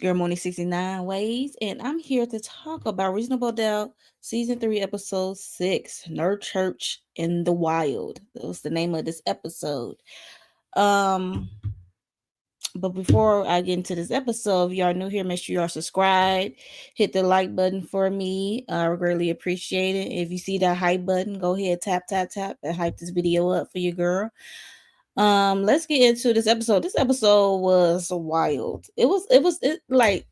girl Moni 69 Ways, and I'm here to talk about Reasonable Doubt Season 3, Episode 6, Nerd Church in the Wild. That was the name of this episode. Um, but before I get into this episode, if y'all new here, make sure y'all subscribe, hit the like button for me. I would greatly appreciate it. If you see that hype button, go ahead, tap, tap, tap, and hype this video up for your girl. Let's get into this episode. This episode was wild. It like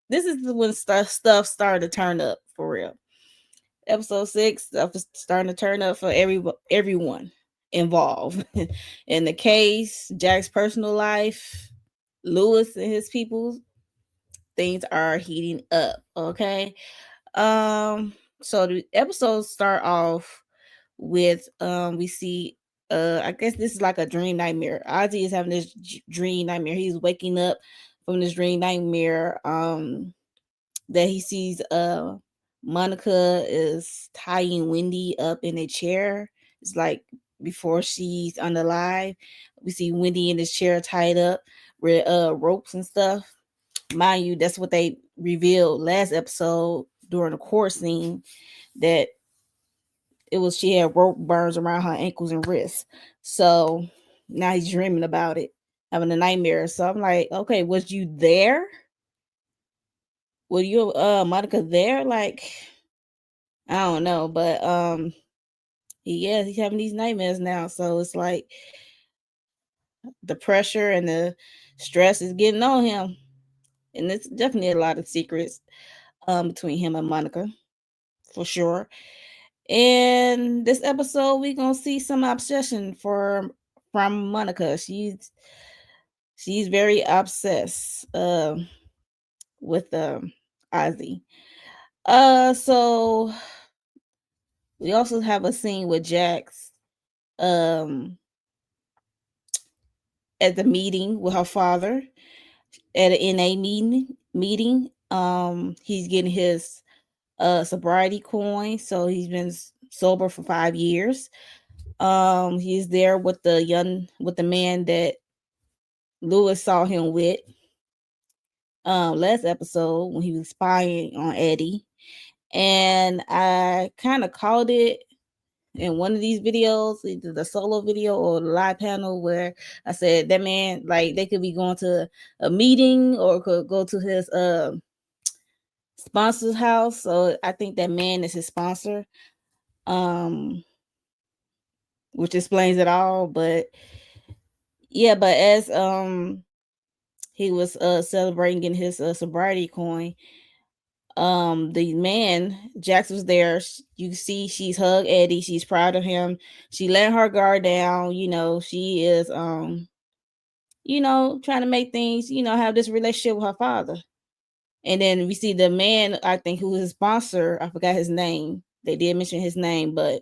this is when stuff started to turn up for real. Episode 6, stuff is starting to turn up for everyone involved in the case. Jack's personal life, Lewis and his people. Things are heating up. Okay. So the episodes start off with we see I guess this is like a dream nightmare. Ozzie is having this dream nightmare. He's waking up from this dream nightmare that he sees Monica is tying Wendy up in a chair. It's like before she's unalive. We see Wendy in this chair tied up with ropes and stuff. Mind you, that's what they revealed last episode during the court scene, that it was she had rope burns around her ankles and wrists. So now he's dreaming about it, having a nightmare. So I'm like, okay, was you there? Were you Monica there? Like, I don't know, but he's having these nightmares now. So it's like the pressure and the stress is getting on him. And it's definitely a lot of secrets between him and Monica, for sure. And this episode, we gonna see some obsession from Monica. She's very obsessed with Ozzie. So we also have a scene with Jax um at the meeting with her father at an NA meeting. He's getting his sobriety coin, so he's been sober for 5 years. He's there with the man that Lewis saw him with last episode when he was spying on Eddie. And I kind of called it in one of these videos, either the solo video or the live panel, where I said that man, like, they could be going to a meeting or could go to his sponsor's house. So I think that man is his sponsor, um, which explains it all. But yeah, but as he was celebrating his sobriety coin, the man Jax was there. You see she's hugged Eddie, she's proud of him, she let her guard down, she is trying to make things, have this relationship with her father. And then we see the man, I think, who is his sponsor, I forgot his name, they did mention his name, but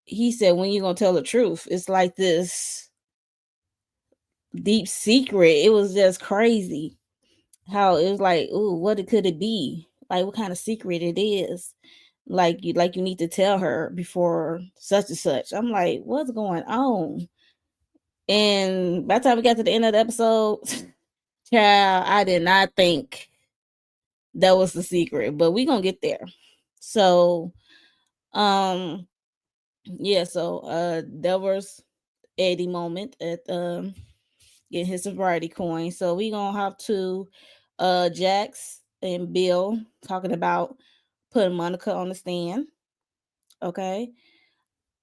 he said, when you gonna tell the truth? It's like this deep secret. It was just crazy how it was like, ooh, could it be? Like, what kind of secret it is? Like you need to tell her before such and such. I'm like, what's going on? And by the time we got to the end of the episode, child, I did not think that was the secret, but we gonna get there. So, um, yeah. So, there was Eddie moment at getting his sobriety coin. So we gonna have to Jax and Bill talking about putting Monica on the stand. Okay.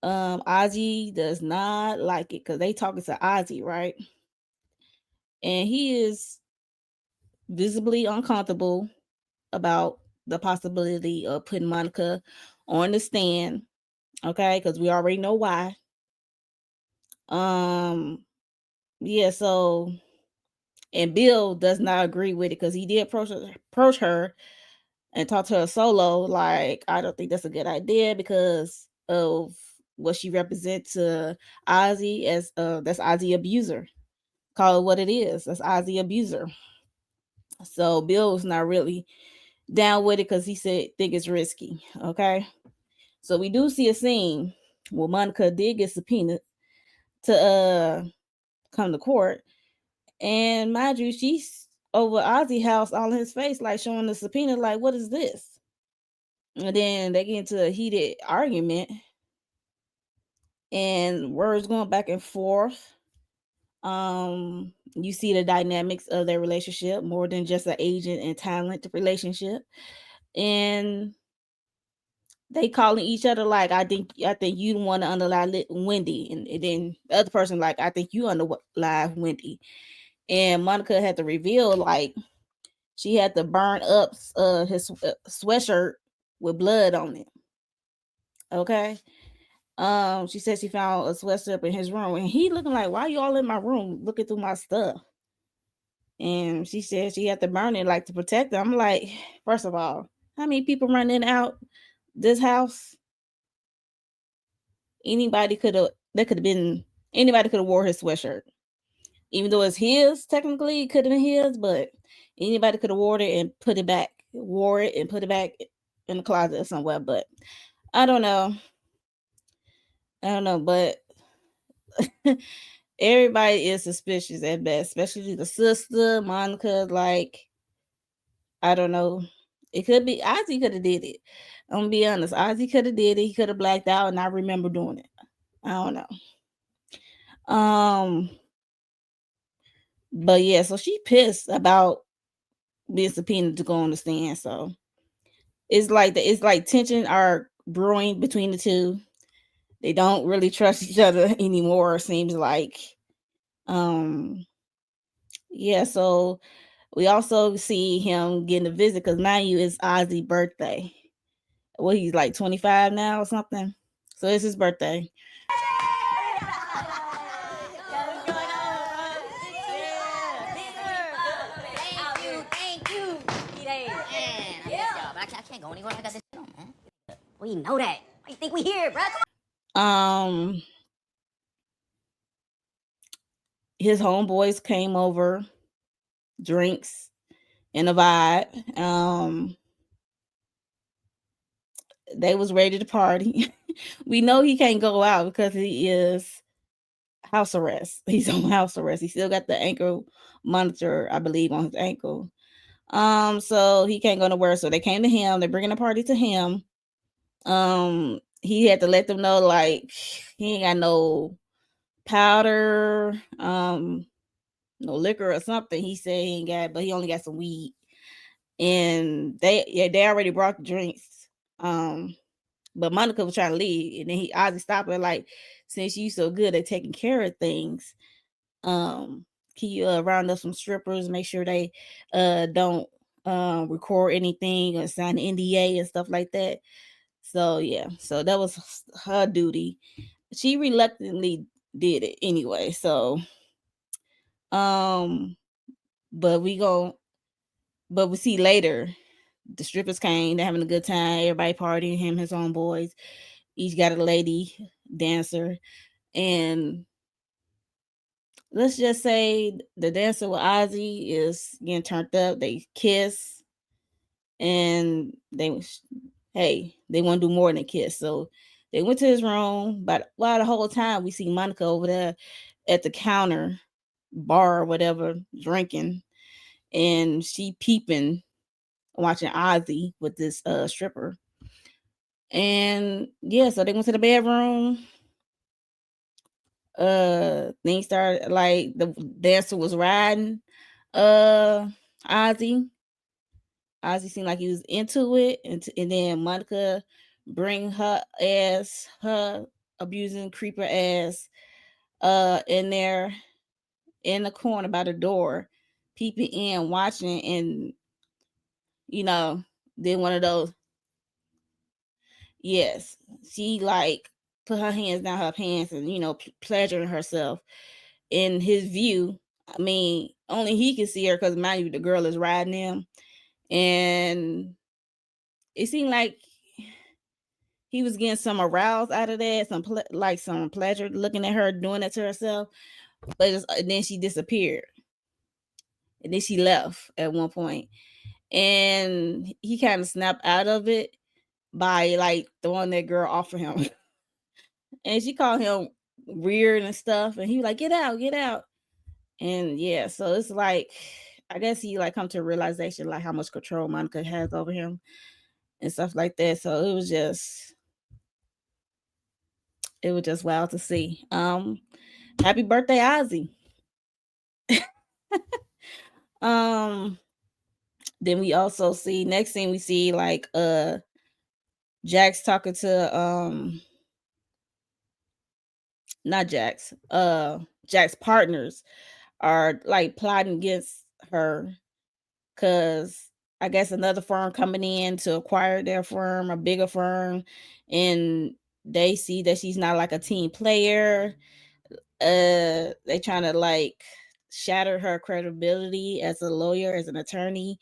Ozzie does not like it because they talking to Ozzie, right? And he is visibly uncomfortable about the possibility of putting Monica on the stand. Okay, because we already know why. Um, yeah, so and Bill does not agree with it because he did approach her and talk to her solo. Like, I don't think that's a good idea because of what she represents to Ozzie as that's Ozzie abuser. Call it what it is. That's Ozzie abuser. So Bill was not really down with it because he said think it's risky. Okay. So we do see a scene where Monica did get subpoenaed to come to court. And mind you, she's over Ozzie house all in his face, like showing the subpoena, like, what is this? And then they get into a heated argument and words going back and forth. You see the dynamics of their relationship more than just an agent and talent relationship. And they calling each other like, I think you want to underlie Wendy, and then the other person like, I think you underlie Wendy. And Monica had to reveal like she had to burn up his sweatshirt with blood on it. Okay. She said she found a sweatshirt in his room, and he looking like, why you all in my room looking through my stuff? And she said she had to burn it like to protect them. I'm like, first of all, how many people running out this house? Anybody could have. That could have been anybody could have wore his sweatshirt, even though it's his. Technically, it could have been his, but anybody could have wore it and put it back, wore it and put it back in the closet or somewhere. But I don't know. I don't know, but everybody is suspicious at best, especially the sister, Monica. Like, I don't know. It could be Ozzie could have did it. I'm gonna be honest. Ozzie could have did it. He could have blacked out and I remember doing it. I don't know. But yeah, so she pissed about being subpoenaed to go on the stand. So it's like tension are brewing between the two. They don't really trust each other anymore, seems like. Um yeah, so we also see him getting a visit because mind you, it's Ozzie's birthday. Well, he's like 25 now or something. So it's his birthday. I can't go anywhere. I got this shit on, man. We know that. Why you think we here, bro? His homeboys came over, drinks and a vibe. They was ready to party. We know he can't go out because he is house arrest. He's on house arrest. He still got the ankle monitor, I believe, on his ankle. So he can't go nowhere. So they came to him. They're bringing the party to him. He had to let them know like he ain't got no powder, no liquor or something. He said he ain't got, but he only got some weed. And they already brought the drinks. But Monica was trying to leave, and then Ozzie stopped her like, since you so good at taking care of things, can you round up some strippers, make sure they don't record anything or sign NDA and stuff like that. So yeah, so that was her duty. She reluctantly did it anyway. So um, but we see later the strippers came, they're having a good time, everybody partying, him, his own boys. Each got a lady dancer, and let's just say the dancer with Ozzie is getting turned up. They kiss, and they want to do more than kiss. So they went to his room. But while the whole time we see Monica over there at the counter, bar or whatever, drinking, and she peeping, watching Ozzie with this stripper. And yeah, so they went to the bedroom. Things started like the dancer was riding uh Ozzie. Ozzie seemed like he was into it, and then Monica bring her abusing creeper ass in there in the corner by the door, peeping in, watching, and you know, then one of those, yes, she like put her hands down her pants and pleasuring herself in his view. I mean, only he can see her because mind you, the girl is riding him, and it seemed like he was getting some aroused out of that, some pleasure looking at her doing that to herself. But then she disappeared, and then she left at one point, and he kind of snapped out of it by like throwing that girl off of him, and she called him weird and stuff, and he was like, "Get out, get out." And yeah, so it's like I guess he like come to a realization like how much control Monica has over him and stuff like that. So it was just wild to see. Happy birthday, Ozzie. um, then we also see next thing we see like Jax talking to not Jax, Jax partners are like plotting against her because I guess another firm coming in to acquire their firm, a bigger firm, and they see that she's not like a team player. They trying to like shatter her credibility as a lawyer, as an attorney.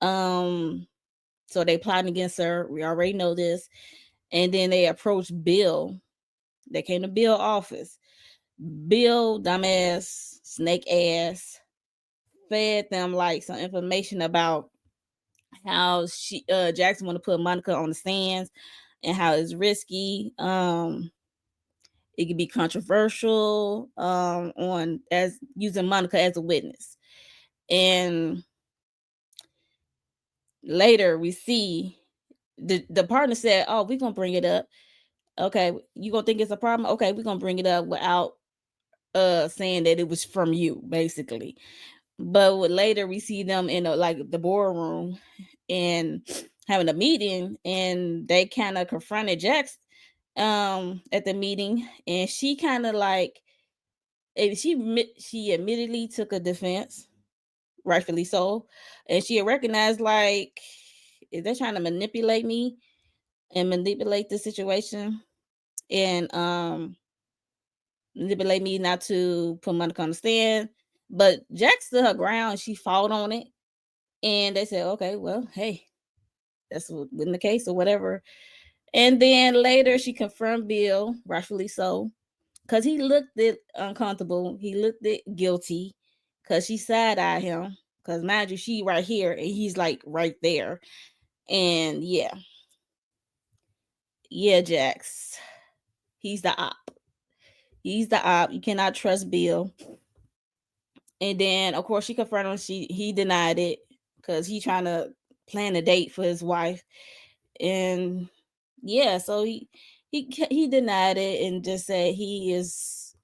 Um, so they plotting against her. We already know this. And then they approached Bill. They came to Bill office. Bill, dumbass, snake ass, fed them like some information about how Jackson want to put Monica on the stands and how it's risky. It could be controversial on as using Monica as a witness. And later we see the partner said, "Oh, we're gonna bring it up. Okay, you gonna think it's a problem? Okay, we're gonna bring it up without saying that it was from you, basically." But later we see them in like the boardroom and having a meeting, and they kind of confronted Jax at the meeting, and she kind of like she admittedly took a defense, rightfully so, and she recognized like, is they trying to manipulate me and manipulate the situation and manipulate me not to put Monica on the stand. But Jack stood her ground. She fought on it, and they said, "Okay, well, hey, that's in the case or whatever." And then later, she confirmed Bill, rightfully so, because he looked it uncomfortable. He looked it guilty, because she side eyed him. Because mind you, she right here, and he's like right there. And yeah, Jax, he's the op. He's the op. You cannot trust Bill. And then of course she confronted him. He denied it because he trying to plan a date for his wife. And yeah, so he denied it and just said he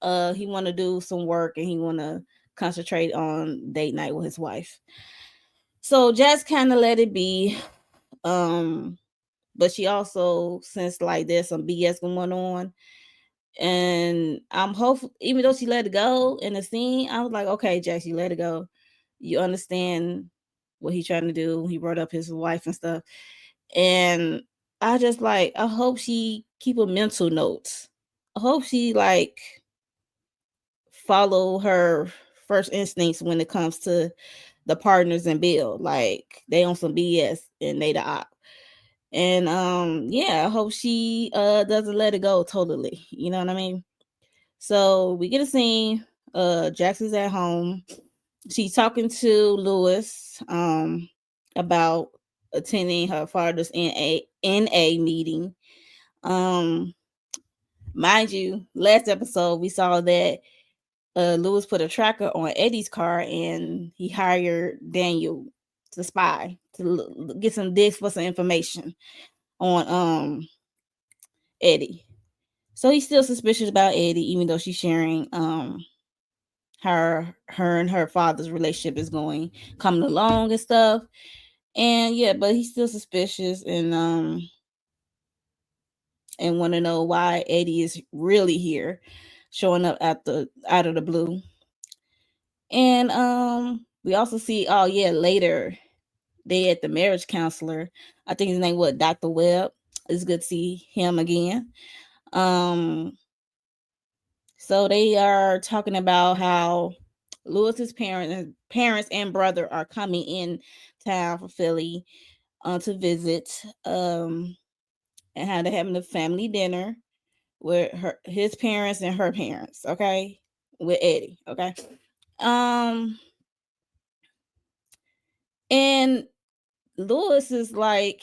want to do some work and he want to concentrate on date night with his wife. So just kind of let it be. Um, but she also, since like there's some BS going on, and I'm hopeful, even though she let it go in the scene, I was like, okay, Jack, you let it go. You understand what he's trying to do. He brought up his wife and stuff. And I just like, I hope she keep a mental notes. I hope she like follow her first instincts when it comes to the partners and Bill. Like they on some BS and they the op. And yeah, I hope she doesn't let it go totally. You know what I mean? So we get a scene. Jackson's at home. She's talking to Lewis about attending her father's NA meeting. Um, mind you, last episode we saw that Lewis put a tracker on Eddie's car and he hired Daniel to spy to get some digs for some information on Eddie. So he's still suspicious about Eddie, even though she's sharing her and her father's relationship is going coming along and stuff. And yeah, but he's still suspicious and want to know why Eddie is really here, showing up at the out of the blue. And we also see, oh yeah, later they at the marriage counselor. I think his name was Dr. Webb. It's good to see him again. Um so they are talking about how Lewis's parents and brother are coming in town for Philly to visit, and how they're having a family dinner with his parents and her parents, okay, with Eddie, okay. Um, and Lewis is like,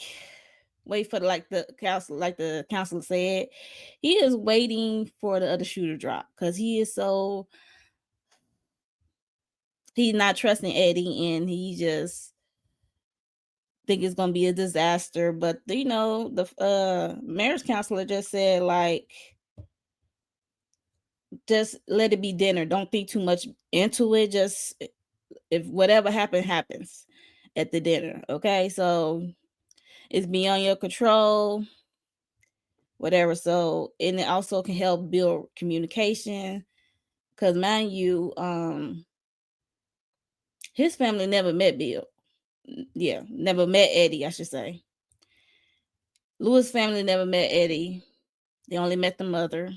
wait for the counselor said, he is waiting for the other shoe to drop because he is so he's not trusting Eddie, and he just think it's gonna be a disaster. But the marriage counselor just said, like, just let it be dinner. Don't think too much into it. Just, if whatever happens at the dinner, okay? So it's beyond your control, whatever. So, and it also can help build communication, because mind you, his family never met Bill. Yeah, never met Eddie, I should say. Louis' family never met Eddie. They only met the mother.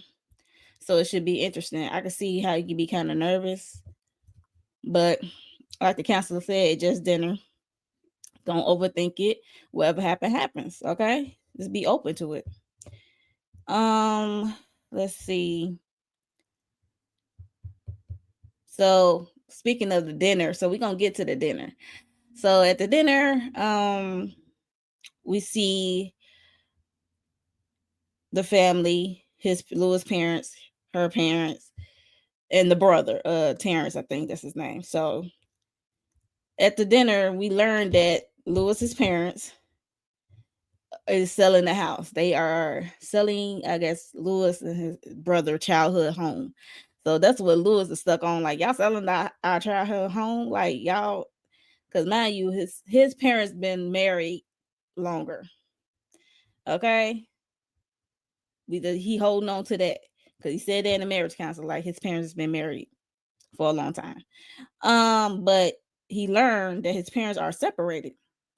So it should be interesting. I can see how you can be kind of nervous, but like the counselor said, just dinner. Don't overthink it. Whatever happens. Okay, just be open to it. Um, let's see. So speaking of the dinner, so we're gonna get to the dinner. So at the dinner, we see the family, his Louis' parents, her parents, and the brother, Terrence, I think that's his name. So at the dinner, we learned that Louis's parents is selling the house. They are selling, I guess, Louis and his brother childhood home. So that's what Louis is stuck on. Like, y'all selling our childhood home, like y'all, because mind you, his parents been married longer. Okay, he holding on to that because he said that in the marriage council, like his parents has been married for a long time. But he learned that his parents are separated.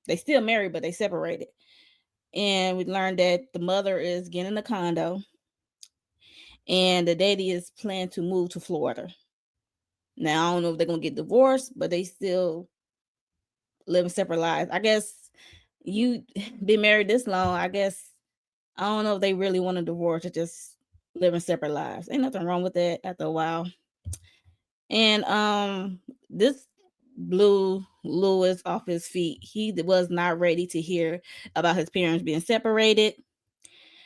They still married, but they separated. And we learned that the mother is getting a condo, and the daddy is planning to move to Florida. Now I don't know if they're gonna get divorced, but they still living separate lives. I guess you been married this long. I guess I don't know if they really want a divorce or just living separate lives. Ain't nothing wrong with that after a while. And this blew Louis off his feet. He was not ready to hear about his parents being separated,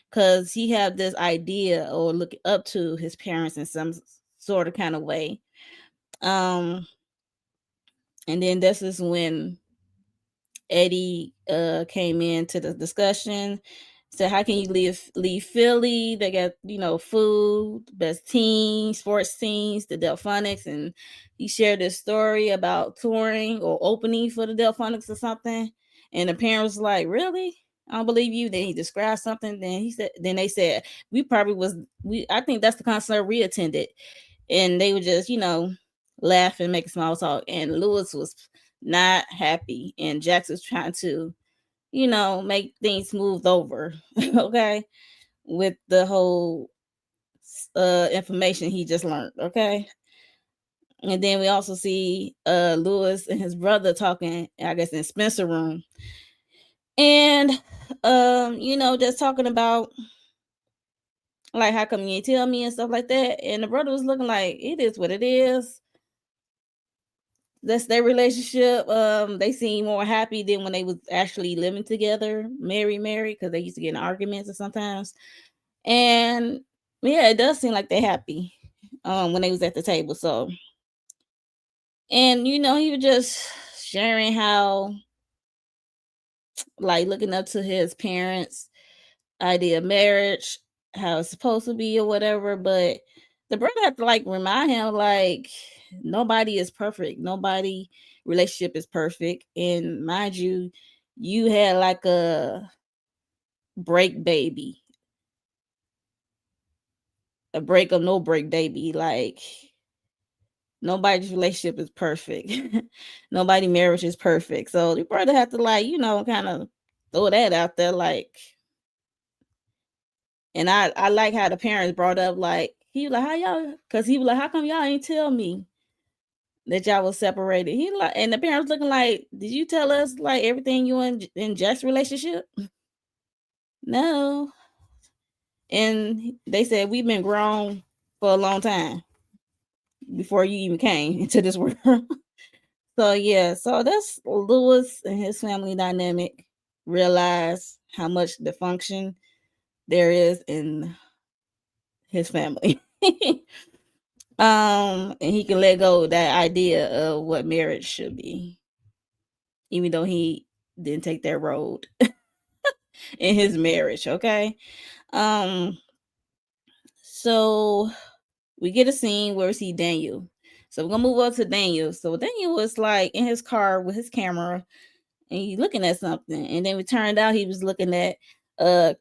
because he had this idea or look up to his parents in some sort of kind of way. Um, and then this is when Eddie came into the discussion. Said, how can you leave Philly? They got, food, best teams, sports teams, the Delphonics, and he shared this story about touring or opening for the Delphonics or something. And the parents was like, really? I don't believe you. Then he described something. Then they said, I think that's the concert we attended. And they would just, laugh and make small talk. And Lewis was not happy. And Jax was trying to, make things smooth over, okay, with the whole information he just learned, okay. And then we also see Lewis and his brother talking, I guess, in Spencer room, and just talking about, like, how come you ain't tell me and stuff like that. And the brother was looking like, it is what it is. That's their relationship. They seem more happy than when they was actually living together, married, because they used to get in arguments or sometimes. And yeah, it does seem like they're happy when they was at the table. So, and he was just sharing how, like, looking up to his parents' idea of marriage, how it's supposed to be or whatever. But the brother had to, like, remind him, like, nobody is perfect. Nobody relationship is perfect. And mind you, you had like break baby, a break or no break baby. Like, nobody's relationship is perfect. Nobody marriage is perfect. So you probably have to, like, kind of throw that out there. Like, and I like how the parents brought up, like, he was like, how y'all, because he was like, how come y'all ain't tell me that y'all was separated? He like, and the parents looking like, did you tell us, like, everything you in Jack's relationship? No. And they said, we've been grown for a long time before you even came into this world. So yeah, so that's Lewis and his family dynamic. Realize how much dysfunction there is in his family. And he can let go of that idea of what marriage should be, even though he didn't take that road in his marriage. Okay. Um. So we get a scene where we see Daniel. So we're gonna move on to Daniel. So Daniel was like in his car with his camera and he's looking at something. And then it turned out he was looking at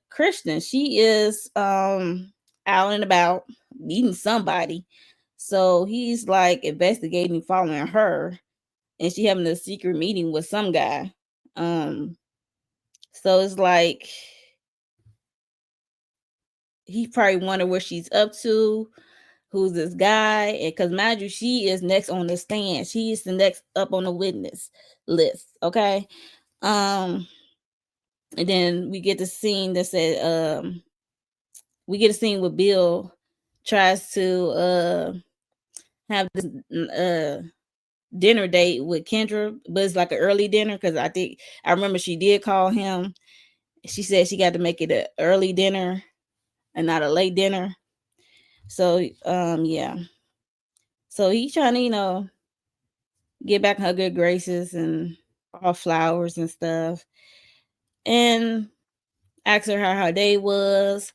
Kristen. She is out and about meeting somebody. So he's like investigating, following her, and she having a secret meeting with some guy. Um so it's like he probably wonder what she's up to, who's this guy, and because mind you, she is next on the stand. She is the next up on the witness list. Okay. Um, and then we get the scene that said, we get a scene with Bill tries to have this dinner date with Kendra, but it's like an early dinner because I remember she did call him. She said she got to make it an early dinner and not a late dinner. So yeah. So he's trying to, get back in her good graces and all flowers and stuff. And asked her how her day was.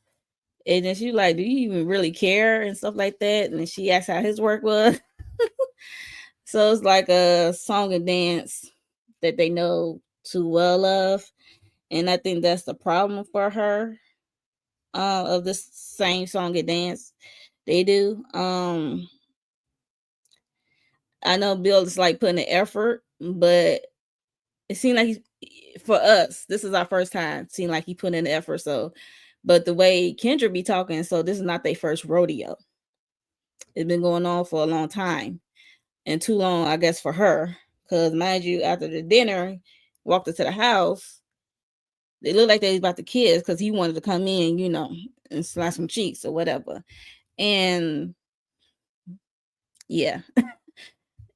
And then she was like, do you even really care? And stuff like that. And then she asked how his work was. So it's like a song and dance that they know too well of. And I think that's the problem for her, of this same song and dance they do. I know Bill is like putting an effort, but it seemed like he's, for us, this is our first time. It seemed like he put in the effort. So, but the way Kendra be talking, so this is not their first rodeo. It's been going on for a long time, and too long, I guess, for her. Cause mind you, after the dinner, walked into the house. They looked like they was about to kiss because he wanted to come in, and slap some cheeks or whatever. And yeah,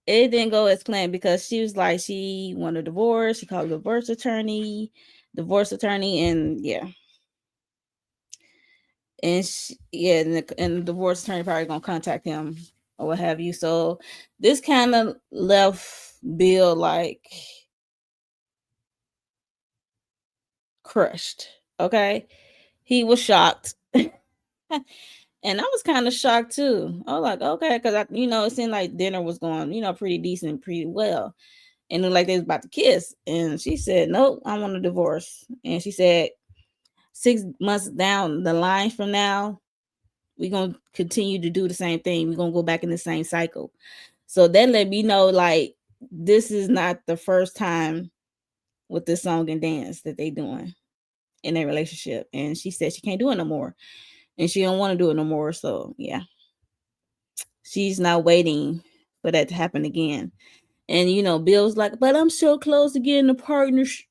it didn't go as planned because she was like she wanted a divorce. She called a divorce attorney, and yeah, and yeah, and the divorce attorney probably gonna contact him or what have you. So this kind of left Bill like crushed. Okay, he was shocked, and I was kind of shocked too. I was like, okay, because it seemed like dinner was going, pretty decent, pretty well, and it looked like they was about to kiss. And she said, nope, I want a divorce. And she said 6 months down the line from now, we're gonna continue to do the same thing. We're gonna go back in the same cycle. So that let me know like this is not the first time with this song and dance that they doing in their relationship. And she said she can't do it no more. And she don't want to do it no more. So yeah. She's not waiting for that to happen again. And Bill's like, but I'm so close to getting a partnership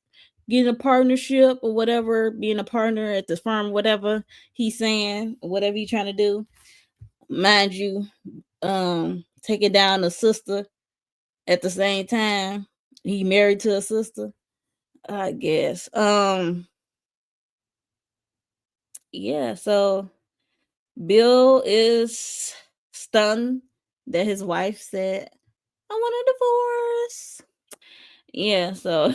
or whatever, being a partner at the firm, whatever he's saying, whatever he's trying to do. Mind you, taking down a sister at the same time. He married to a sister, I guess. Yeah, so Bill is stunned that his wife said, I want a divorce. Yeah, so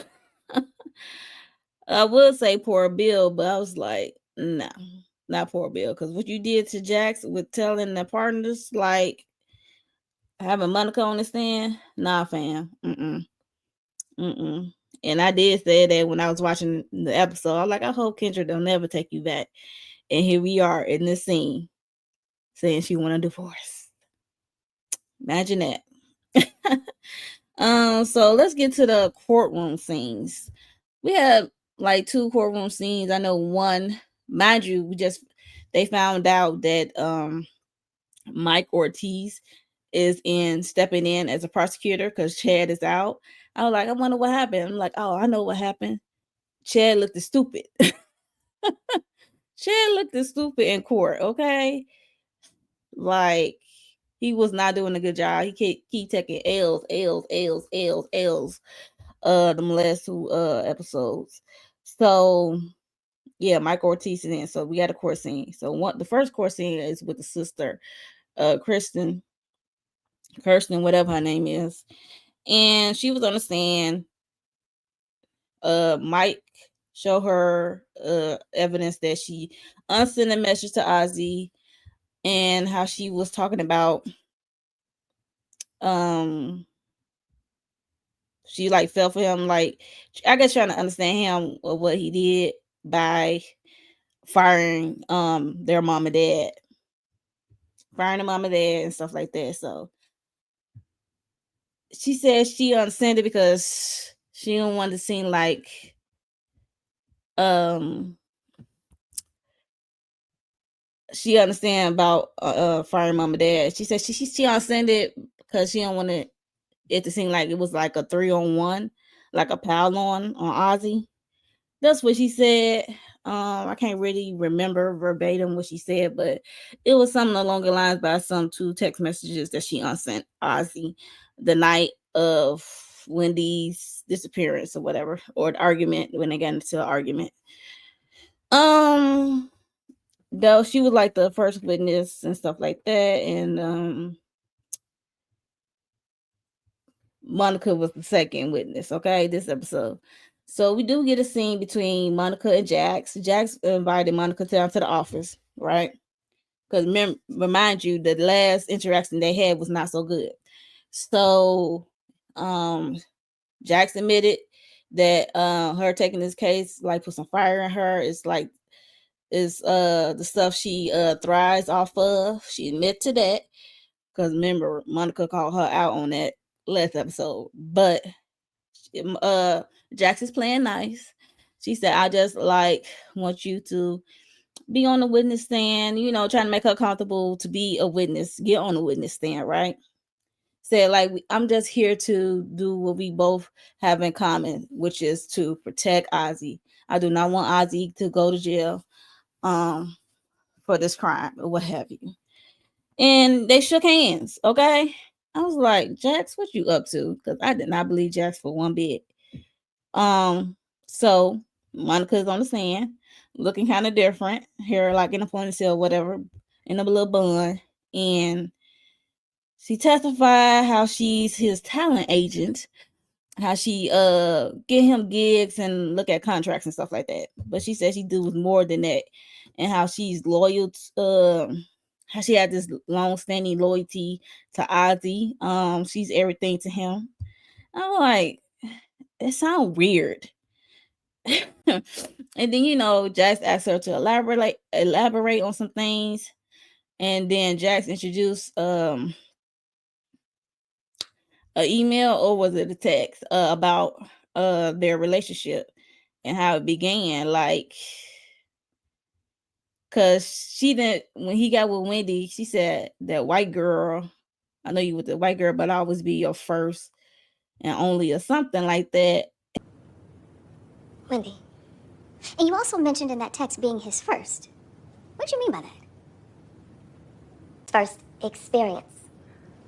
I would say poor Bill, but I was like, no, not poor Bill. Because what you did to Jax with telling the partners, like having Monica on the stand, nah, fam. Mm-mm. Mm-mm. And I did say that when I was watching the episode. I was like, I hope Kendra don't never take you back. And here we are in this scene saying she want a divorce. Imagine that. So let's get to the courtroom scenes. We had like two courtroom scenes. I know one, mind you, they found out that Mike Ortiz is in stepping in as a prosecutor because Chad is out. I was like, I wonder what happened. I'm like, oh, I know what happened. Chad looked stupid. Chad looked stupid in court, okay? Like he was not doing a good job. He keep taking L's, L's, L's, L's, L's. Them last two episodes. So yeah, Mike Ortiz is in. So we got a court scene. So the first court scene is with the sister, Kristen. Kirsten, whatever her name is. And she was on the stand. Mike showed her evidence that she unsent a message to Ozzie, and how she was talking about um she like fell for him, like I guess trying to understand him or what he did by firing their mom and dad, firing the mom and dad and stuff like that. So she said she unsent it because she didn't want to seem like um she understand about firing mom and dad. She said she unsent it because she don't want it to seem like it was like a 3-on-1, like a pile on Ozzie. That's what she said. I can't really remember verbatim what she said, but it was something along the lines by some two text messages that she unsent Ozzie the night of Wendy's disappearance or whatever, or the argument when they got into an argument. Um, though she was like the first witness and stuff like that, and Monica was the second witness. Okay, this episode. So we do get a scene between Monica and Jax. Jax invited Monica down to the office, right? Because remind you, the last interaction they had was not so good. So, um, Jax admitted that her taking this case like put some fire in her. It's like is the stuff she thrives off of. She admit to that because remember Monica called her out on that last episode, but uh Jax is playing nice. She said, I just like want you to be on the witness stand, trying to make her comfortable to be a witness, get on the witness stand, right? Said like I'm just here to do what we both have in common, which is to protect Ozzie. I do not want Ozzie to go to jail um for this crime or what have you. And they shook hands, okay? I was like, Jax, what you up to? Because I did not believe Jax for one bit. Um, so Monica's on the stand, looking kind of different, hair like in a ponytail, whatever, in a little bun, and she testified how she's his talent agent, how she get him gigs and look at contracts and stuff like that. But she said she do more than that, and how she's loyal. How she had this long standing loyalty to Ozzie. She's everything to him. I'm like, it sounds weird. And then Jax asked her to elaborate on some things, and then Jax introduced an email, or was it a text, about their relationship and how it began, like because she didn't, when he got with Wendy, she said that white girl, I know you with the white girl, but I always be your first and only, or something like that. Wendy. And you also mentioned in that text being his first. What do you mean by that? First experience.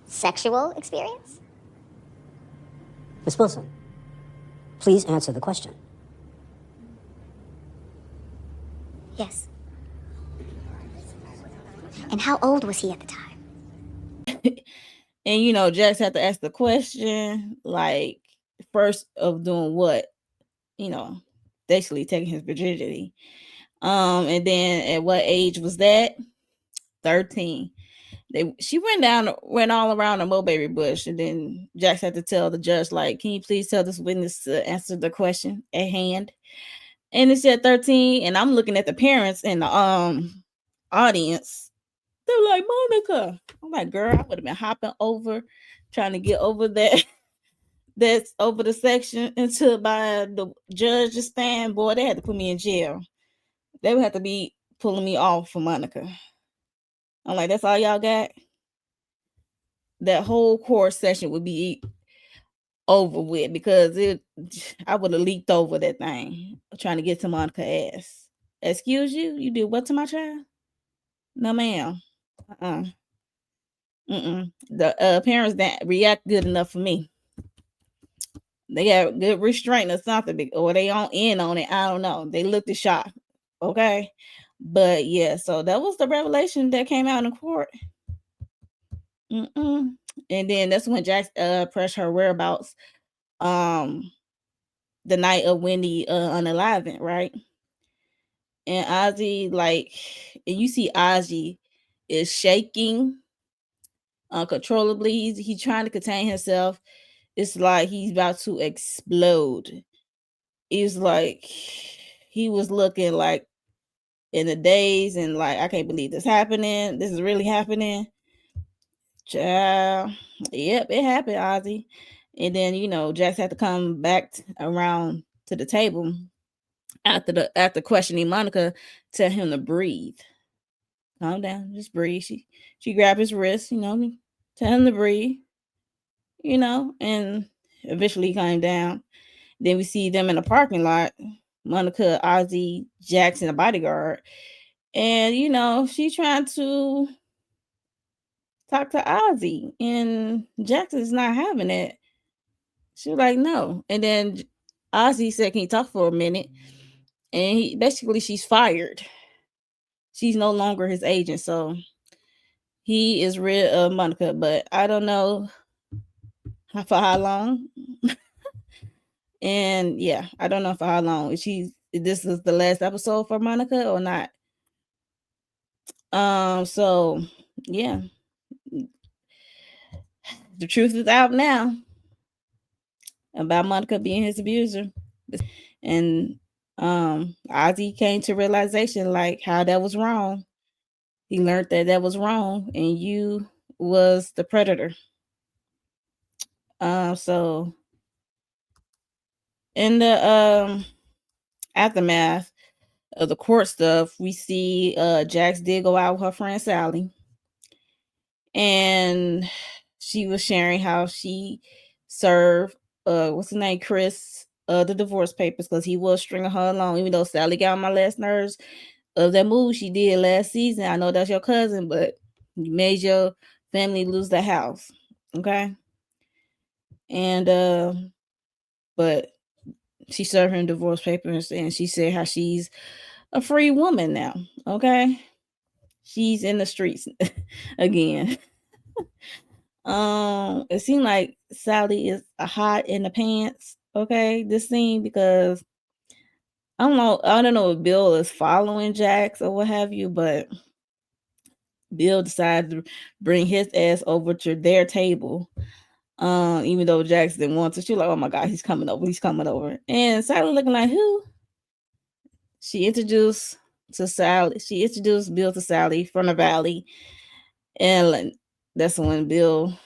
Sexual experience? Miss Wilson, please answer the question. Yes. And how old was he at the time? And Jax had to ask the question, like, first of doing what, you know, basically taking his virginity. And then at what age was that? 13. She went all around the mulberry bush, and then Jax had to tell the judge, like, can you please tell this witness to answer the question at hand? And it said 13, and I'm looking at the parents and the audience. They're like, Monica. I'm like, girl, I would have been hopping over, trying to get over that. That's over the section until by the judge's stand. Boy, they had to put me in jail. They would have to be pulling me off for Monica. I'm like, that's all y'all got? That whole court session would be over with, because I would have leaped over that thing trying to get to Monica ass. Excuse you? You did what to my child? No, ma'am. Uh-uh. Mm-mm. The parents didn't react good enough for me. They got good restraint or something, or they on in on it. I don't know. They looked at shocked. Okay. But yeah, so that was the revelation that came out in court. Mm-mm. And then that's when Jax pressed her whereabouts um the night of Wendy unaliving, right? And Ozzy, like, and you see Ozzy is shaking uncontrollably. He's trying to contain himself. It's like he's about to explode. It's like he was looking like in the days and like, I can't believe this happening. This is really happening. Child. Yep, it happened, Ozzy. And then, Jax had to come back around to the table after questioning Monica, tell him to breathe. Calm down, just breathe. She grabbed his wrist, tell him to breathe, and eventually he came down. Then we see them in the parking lot. Monica, Ozzy, Jackson, a bodyguard. And, she trying to talk to Ozzy. And Jackson's not having it. She was like, no. And then Ozzy said, can you talk for a minute? And she's fired. She's no longer his agent. So he is rid of Monica. But I don't know for how long. And yeah, I don't know for how long. This is the last episode for Monica or not. So yeah, the truth is out now about Monica being his abuser. And Ozzy came to realization like how that was wrong. He learned that was wrong, and you was the predator. So in the aftermath of the court stuff, we see Jax did go out with her friend Sally, and she was sharing how she served what's his name, Chris, the divorce papers because he was stringing her along. Even though Sally got on my last nerves of that move she did last season. I know that's your cousin, but you made your family lose the house, okay? And but she served her divorce papers, and she said how she's a free woman now, okay? She's in the streets again. It seemed like Sally is a hot in the pants, okay, this scene, because I don't know if Bill is following Jax or what have you, but Bill decided to bring his ass over to their table. Even though Jax didn't want to. She was like, oh my god, he's coming over, he's coming over. And Sally looking like who? She introduced she introduced Bill to Sally from the valley. And that's when Bill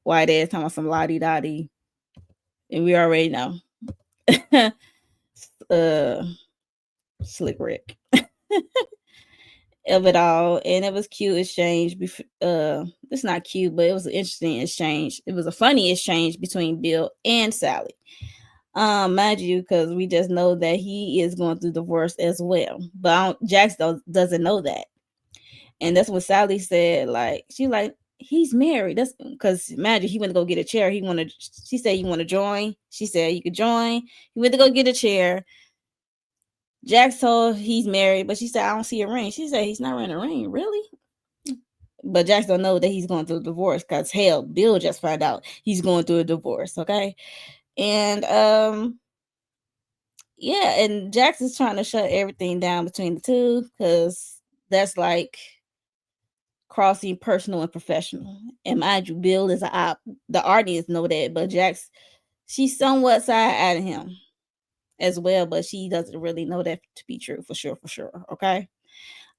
white ass talking about some lottie dottie. And we already know. uh Slick Rick of it all. And it was cute exchange. It's not cute, but it was an interesting exchange. It was a funny exchange between Bill and Sally. Mind you, because we just know that he is going through divorce as well. But Jax doesn't know that. And that's what Sally said. Like, she like, he's married. That's because imagine he went to go get a chair. She said, you want to join? She said, you could join. He went to go get a chair. Jax told he's married, but she said, I don't see a ring. She said, he's not wearing a ring. Really? But Jax don't know that he's going through a divorce because hell, Bill just found out he's going through a divorce. Okay. And yeah, and Jax is trying to shut everything down between the two because that's like crossing personal and professional. And mind you, Bill is a op. The audience know that, but Jax, she's somewhat side-eyeing him as well, but she doesn't really know that to be true for sure. Okay.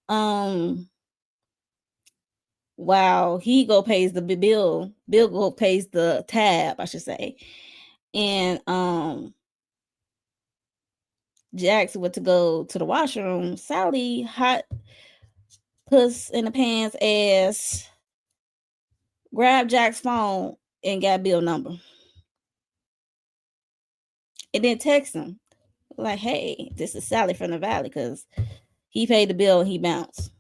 Um Wow, he go pays the bill. Bill go pays the tab, I should say. And Jax went to go to the washroom. Sally hot puss in the pants ass grabbed Jack's phone and got Bill number. And then text him like, hey, this is Sally from the Valley, because he paid the bill and he bounced.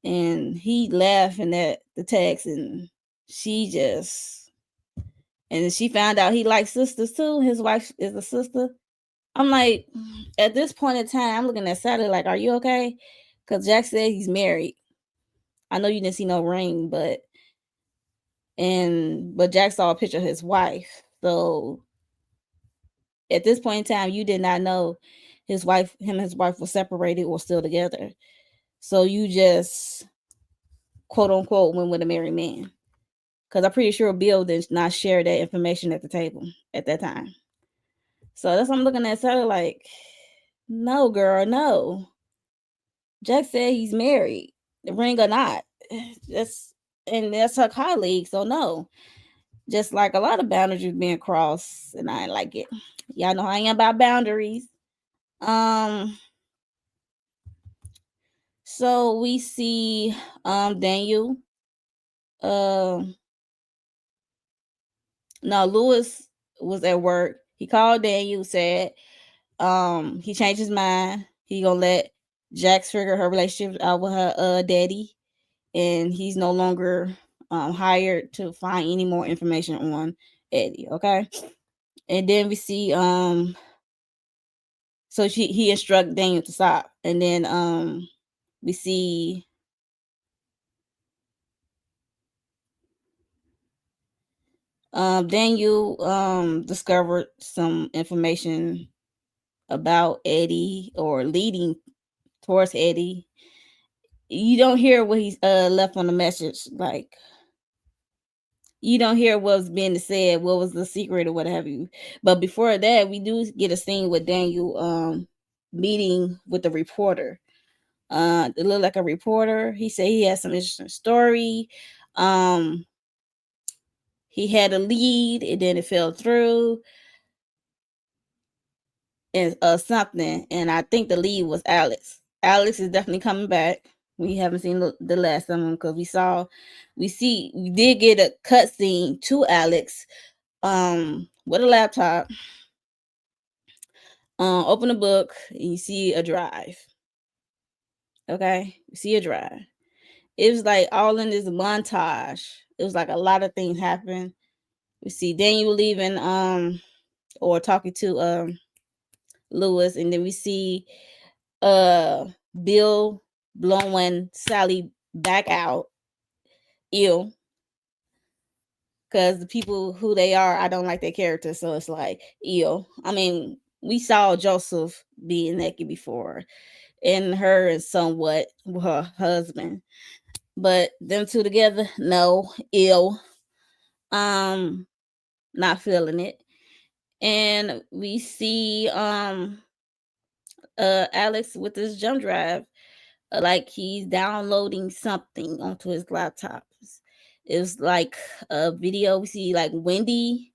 And he laughing at the text, and she just, and she found out he likes sisters too. His wife is a sister. I'm like, at this point in time, I'm looking at Sally like, are you okay? Because Jack said he's married. I know you didn't see no ring, but and but Jack saw a picture of his wife. So at this point in time, you did not know him and his wife were separated or still together. So you just quote unquote went with a married man. Because I'm pretty sure Bill did not share that information at the table at that time. So that's what I'm looking at Sally like, no, girl, no. Jack said he's married, the ring or not. That's and that's her colleague, so no. Just like a lot of boundaries being crossed, and I ain't like it. Y'all know I ain't about boundaries. Um, so we see Daniel. Um, no, Lewis was at work. He called Daniel, said he changed his mind. He gonna let Jax figure her relationship out with her daddy, and he's no longer hired to find any more information on Eddie. Okay, and then we see so he instruct Daniel to stop, and then we see Daniel discovered some information about Eddie or leading towards Eddie. You don't hear what he's left on the message, like you don't hear what was being said, what was the secret or what have you. But before that, we do get a scene with Daniel meeting with the reporter. It looked like a reporter. He said he had some interesting story. Um, he had a lead, and then it fell through, and something. And I think the lead was Alex. Alex is definitely coming back. We haven't seen the last of him because we did get a cut scene to Alex with a laptop. Open a book and you see a drive. Okay, you see a drive. It was like all in this montage. It was like a lot of things happened. We see Daniel leaving or talking to Lewis, and then we see uh Bill blowing Sally back out ill because the people who they are, I don't like their character, so it's like ill. I mean, we saw Joseph being naked before, and her and somewhat her husband, but them two together, no, ill. Um, not feeling it, and we see Alex with this jump drive, like he's downloading something onto his laptop. It's like a video. We see like Wendy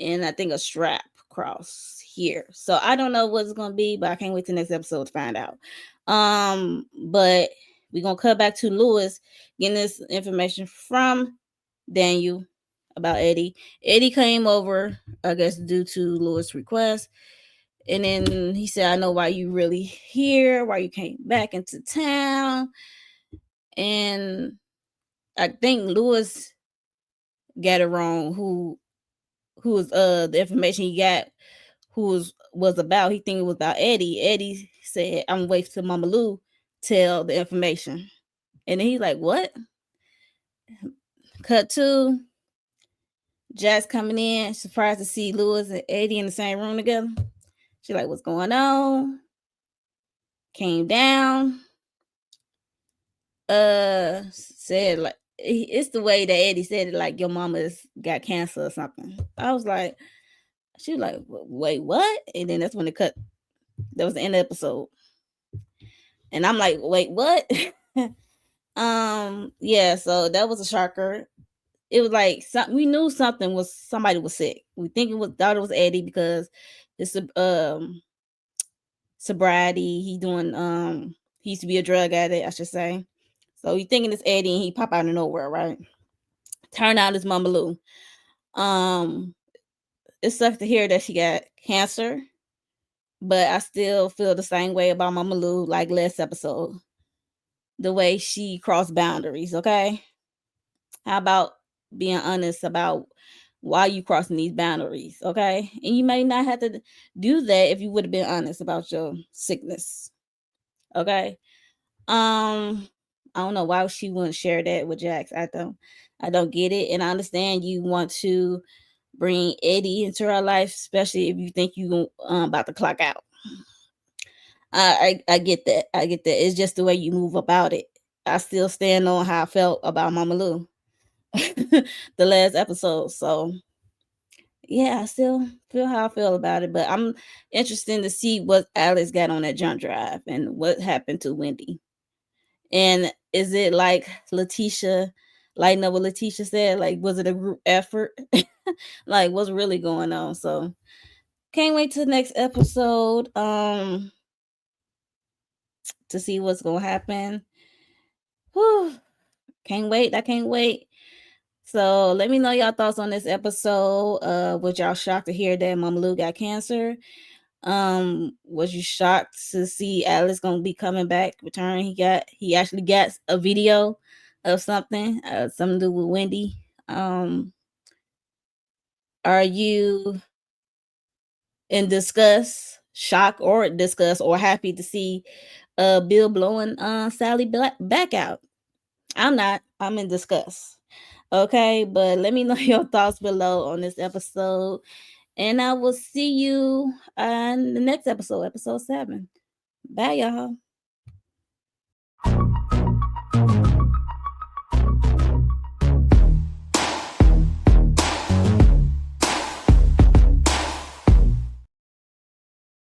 and I think a strap cross here. So I don't know what it's gonna be, but I can't wait till next episode to find out. But we're gonna cut back to Lewis getting this information from Daniel about Eddie. Eddie came over, I guess, due to Lewis' request. And then he said, I know why you really here, why you came back into town. And I think Lewis got it wrong who was the information he got who was about. He think it was about Eddie. Eddie said, I'm waiting till Mama Lou tell the information. And then he's like, what? Cut to Jax coming in, surprised to see Lewis and Eddie in the same room together. She like, what's going on? Came down. Said like it's the way that Eddie said it, like your mama's got cancer or something. I was like, she was like, wait, what? And then that's when it cut. That was the end of the episode. And I'm like, wait, what? Yeah, so that was a shocker. It was like we knew somebody was sick. We thought it was Eddie because it's sobriety. He used to be a drug addict, I should say. So you thinking it's Eddie and he pop out of nowhere, right? Turn out it's Mama Lou. Um, it sucks to hear that she got cancer, but I still feel the same way about Mama Lou like last episode. The way she crossed boundaries, okay? How about being honest about why you crossing these boundaries, okay? And you may not have to do that if you would have been honest about your sickness, okay? I don't know why she wouldn't share that with Jax. I don't get it. And I understand you want to bring Eddie into our life, especially if you think you about to clock out. I get that. I get that. It's just the way you move about it. I still stand on how I felt about Mama Lou, the last episode. So yeah, I still feel how I feel about it. But I'm interested to see what Alex got on that jump drive and what happened to Wendy. And is it like Letitia, lighting up what Letitia said? Like, was it a group effort? Like, what's really going on? So can't wait to the next episode. To see what's gonna happen. Whew. Can't wait. I can't wait. So let me know y'all thoughts on this episode. Was y'all shocked to hear that Mama Lou got cancer? Was you shocked to see Alice gonna be coming back, return? He actually got a video of something to do with Wendy. Are you in disgust, shock, or disgust, or happy to see Bill blowing Sally back out? I'm not. I'm in disgust. Okay, but let me know your thoughts below on this episode. And I will see you in the next episode, episode 7. Bye, y'all.